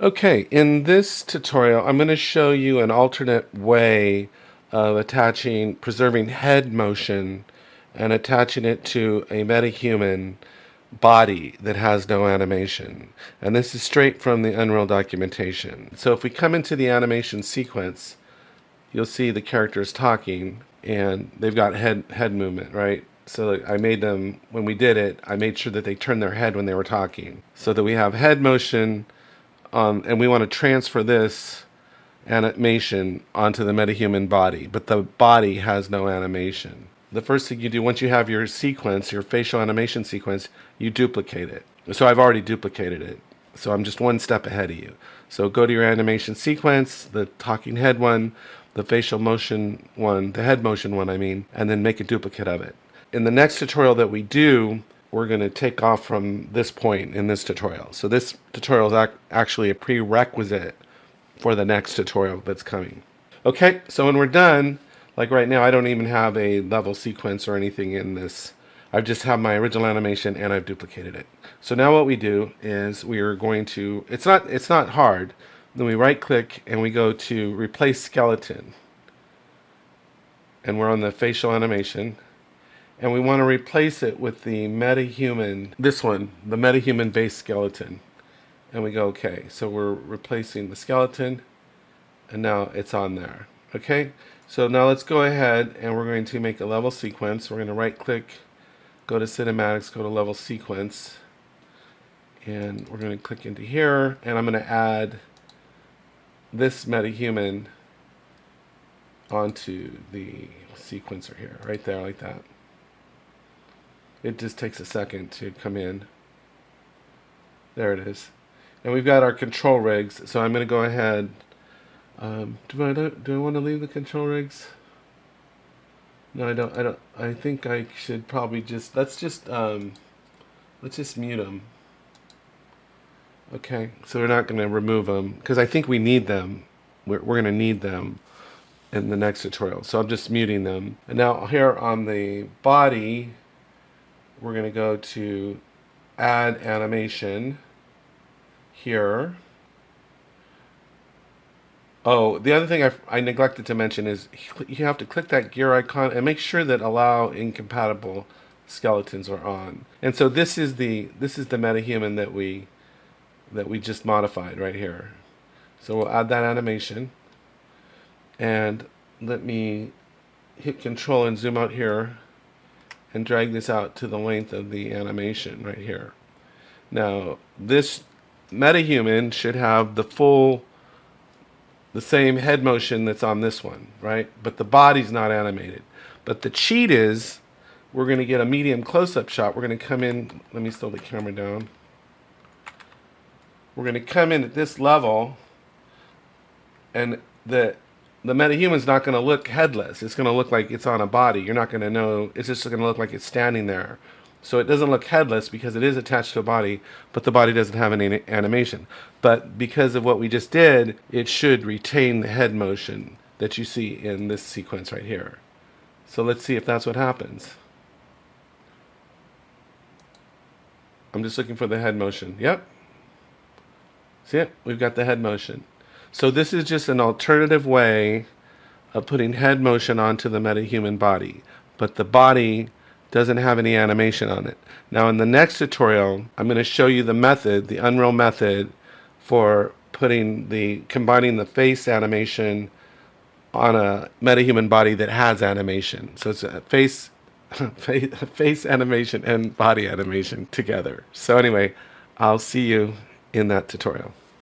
Okay, in this tutorial, I'm going to show you an alternate way of preserving head motion and attaching it to a MetaHuman body that has no animation. And this is straight from the Unreal documentation. So if we come into the animation sequence, you'll see the characters talking and they've got head movement, right? So I made them, when we did it, I made sure that they turned their head when they were talking so that we have head motion. And we want to transfer this animation onto the MetaHuman body, but the body has no animation. The first thing you do once you have your sequence, your facial animation sequence, you duplicate it. So I've already duplicated it. So I'm just one step ahead of you. So go to your animation sequence, the talking head one, the facial motion one, the head motion one, and then make a duplicate of it. In the next tutorial that we do, we're going to take off from this point in this tutorial. So this tutorial is actually a prerequisite for the next tutorial that's coming. Okay, so when we're done, like right now, I don't even have a level sequence or anything in this. I just have my original animation and I've duplicated it. So now what we do is we are going to, it's not hard. Then we right click and we go to replace skeleton. And we're on the facial animation. And we want to replace it with the MetaHuman, this one, the MetaHuman based skeleton. And we go, okay, so we're replacing the skeleton, and now it's on there. Okay, so now let's go ahead and we're going to make a level sequence. We're going to right click, go to cinematics, go to level sequence, and we're going to click into here, and I'm going to add this MetaHuman onto the sequencer here, right there, like that. It just takes a second to come in. There it is. And we've got our control rigs. So I'm going to go ahead. Do I want to leave the control rigs? No, I don't. I think I should probably just let's just mute them. Okay. So we're not going to remove them because I think we need them. We're going to need them in the next tutorial. So I'm just muting them. And now here on the body, we're going to go to add animation here. Oh, the other thing I neglected to mention is you have to click that gear icon and make sure that allow incompatible skeletons are on. And so this is the MetaHuman that we just modified right here. So we'll add that animation, and let me hit Control and zoom out here and drag this out to the length of the animation right here. Now, this MetaHuman should have the same head motion that's on this one, right? But the body's not animated. But the cheat is, we're going to get a medium close-up shot. We're going to come in, let me slow the camera down. We're going to come in at this level, and the MetaHuman's not going to look headless. It's going to look like it's on a body. You're not going to know. It's just going to look like it's standing there. So it doesn't look headless because it is attached to a body, but the body doesn't have any animation. But because of what we just did, it should retain the head motion that you see in this sequence right here. So let's see if that's what happens. I'm just looking for the head motion. Yep. See it? We've got the head motion. So this is just an alternative way of putting head motion onto the MetaHuman body, but the body doesn't have any animation on it. Now in the next tutorial, I'm going to show you the method, the Unreal method for combining the face animation on a MetaHuman body that has animation. So it's a face animation and body animation together. So anyway, I'll see you in that tutorial.